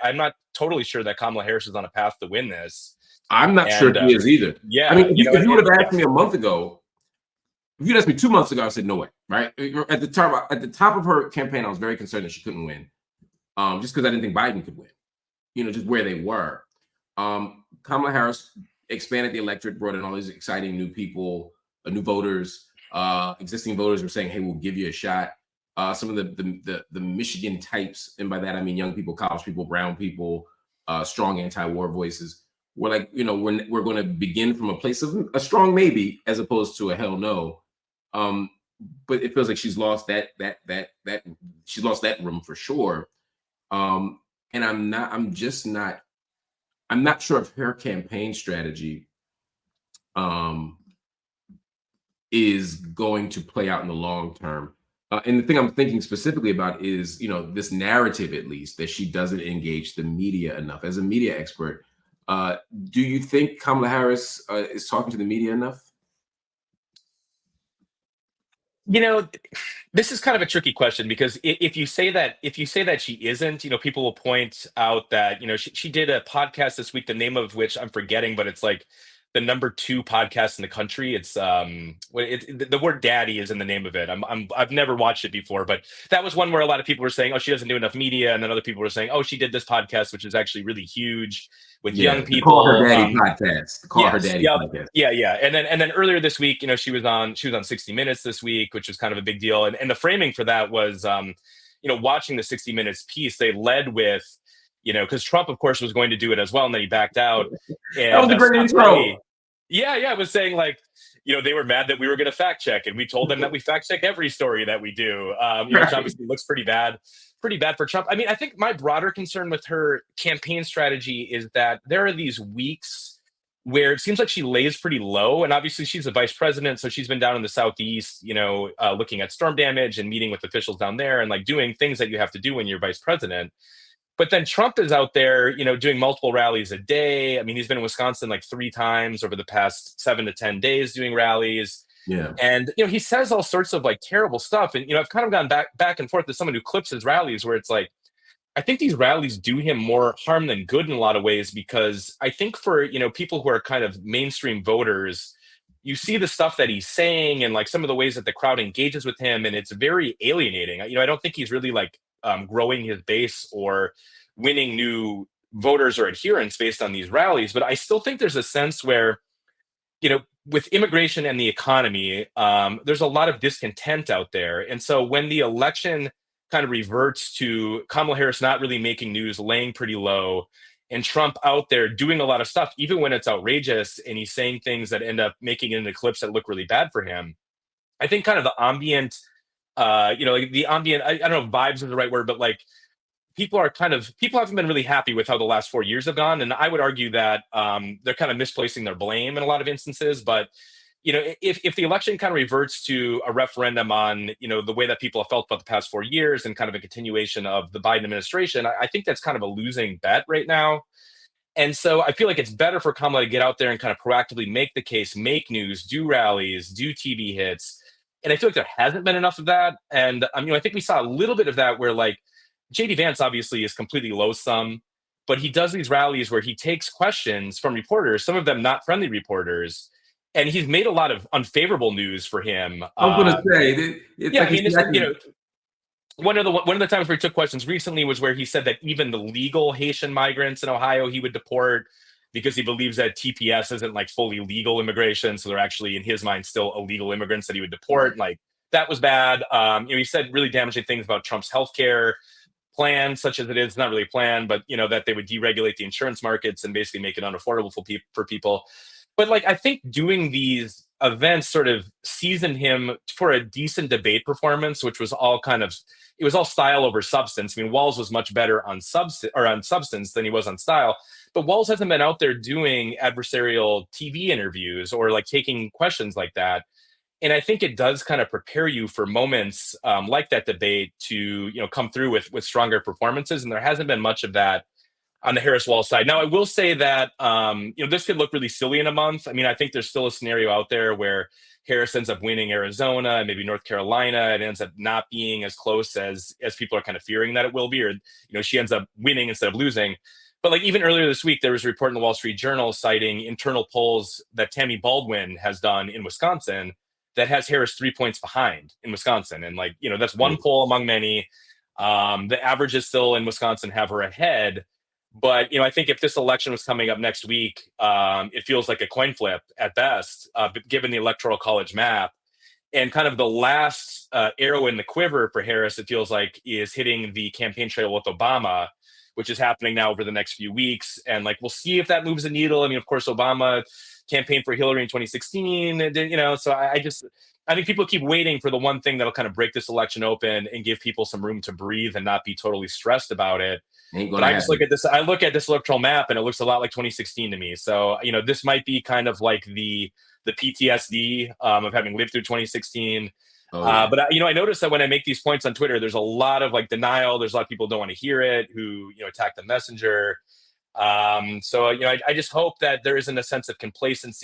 I'm not totally sure that Kamala Harris is on a path to win this. I'm not sure And, she is either. yeah, I mean, if you would have asked yeah. me a month ago, if you'd asked me 2 months ago, I said no way. Right at the top of her campaign, I was very concerned that she couldn't win, just because I didn't think Biden could win. Just where they were. Kamala Harris expanded the electorate, brought in all these exciting new people, new voters. Existing voters were saying, "Hey, we'll give you a shot." Some of the Michigan types, and by that I mean young people, college people, brown people, strong anti-war voices, were like, we're going to begin from a place of a strong maybe as opposed to a hell no. But it feels like she's lost that she's lost that room for sure. And I'm not sure if her campaign strategy is going to play out in the long term. And the thing I'm thinking specifically about is, this narrative, at least, that she doesn't engage the media enough. As a media expert, do you think Kamala Harris is talking to the media enough? This is kind of a tricky question, because if you say that she isn't, people will point out that, she did a podcast this week, the name of which I'm forgetting, but it's like the #2 podcast in the country. It's the word "daddy" is in the name of it. I've never watched it before, but that was one where a lot of people were saying, "Oh, she doesn't do enough media," and then other people were saying, "Oh, she did this podcast, which is actually really huge with young people." Call Her Daddy podcast. Call Her Daddy podcast. Yeah. And then earlier this week, she was on 60 Minutes this week, which was kind of a big deal. And the framing for that was, watching the 60 Minutes piece, they led with, because Trump, of course, was going to do it as well, and then he backed out. And that was a great intro. Yeah, it was saying, like, they were mad that we were going to fact check, and we told them that we fact check every story that we do, which obviously looks pretty bad for Trump. I mean, I think my broader concern with her campaign strategy is that there are these weeks where it seems like she lays pretty low, and obviously she's a vice president, so she's been down in the Southeast, looking at storm damage and meeting with officials down there and like doing things that you have to do when you're vice president. But then Trump is out there, doing multiple rallies a day. I mean, he's been in Wisconsin like 3 times over the past 7 to 10 days doing rallies. Yeah. And, he says all sorts of like terrible stuff. And, I've kind of gone back and forth with someone who clips his rallies, where it's like, I think these rallies do him more harm than good in a lot of ways, because I think for, people who are kind of mainstream voters, you see the stuff that he's saying and like some of the ways that the crowd engages with him, and it's very alienating. I don't think he's really like growing his base or winning new voters or adherents based on these rallies. But I still think there's a sense where, with immigration and the economy, there's a lot of discontent out there. And so when the election kind of reverts to Kamala Harris not really making news, laying pretty low, and Trump out there doing a lot of stuff, even when it's outrageous, and he's saying things that end up making it into clips that look really bad for him, I think kind of the ambient, like the ambient, I don't know if vibes is the right word, but like people haven't been really happy with how the last 4 years have gone. And I would argue that they're kind of misplacing their blame in a lot of instances. But, if the election kind of reverts to a referendum on, the way that people have felt about the past 4 years and kind of a continuation of the Biden administration, I think that's kind of a losing bet right now. And so I feel like it's better for Kamala to get out there and kind of proactively make the case, make news, do rallies, do TV hits. And I feel like there hasn't been enough of that. And, I think we saw a little bit of that where, like, JD Vance obviously is completely loathsome, but he does these rallies where he takes questions from reporters, some of them not friendly reporters, and he's made a lot of unfavorable news for him. I was going to say, one of the times where he took questions recently was where he said that even the legal Haitian migrants in Ohio he would deport, because he believes that TPS isn't like fully legal immigration, so they're actually in his mind still illegal immigrants that he would deport. Like, that was bad. He said really damaging things about Trump's healthcare plan, such as it is not really a plan, but that they would deregulate the insurance markets and basically make it unaffordable for people. But like, I think doing these events sort of seasoned him for a decent debate performance, which was all it was all style over substance. I mean, Walz was much better on substance than he was on style, but Walz hasn't been out there doing adversarial TV interviews or like taking questions like that. And I think it does kind of prepare you for moments like that debate to, come through with stronger performances. And there hasn't been much of that on the Harris Wall side. Now, I will say that this could look really silly in a month. I mean, I think there's still a scenario out there where Harris ends up winning Arizona and maybe North Carolina. And it ends up not being as close as people are kind of fearing that it will be, or she ends up winning instead of losing. But like even earlier this week, there was a report in the Wall Street Journal citing internal polls that Tammy Baldwin has done in Wisconsin that has Harris 3 points behind in Wisconsin. And that's one poll among many. The averages still in Wisconsin have her ahead. But, I think if this election was coming up next week, it feels like a coin flip at best, given the Electoral College map. And kind of the last arrow in the quiver for Harris, it feels like, is hitting the campaign trail with Obama, which is happening now over the next few weeks. And we'll see if that moves the needle. I mean, of course, Obama campaigned for Hillary in 2016. And, so I think people keep waiting for the one thing that'll kind of break this election open and give people some room to breathe and not be totally stressed about it. But I just look at this. I look at this electoral map, and it looks a lot like 2016 to me. So this might be kind of like the PTSD of having lived through 2016. But I noticed that when I make these points on Twitter, there's a lot of denial. There's a lot of people who don't want to hear it, who attack the messenger. So I just hope that there isn't a sense of complacency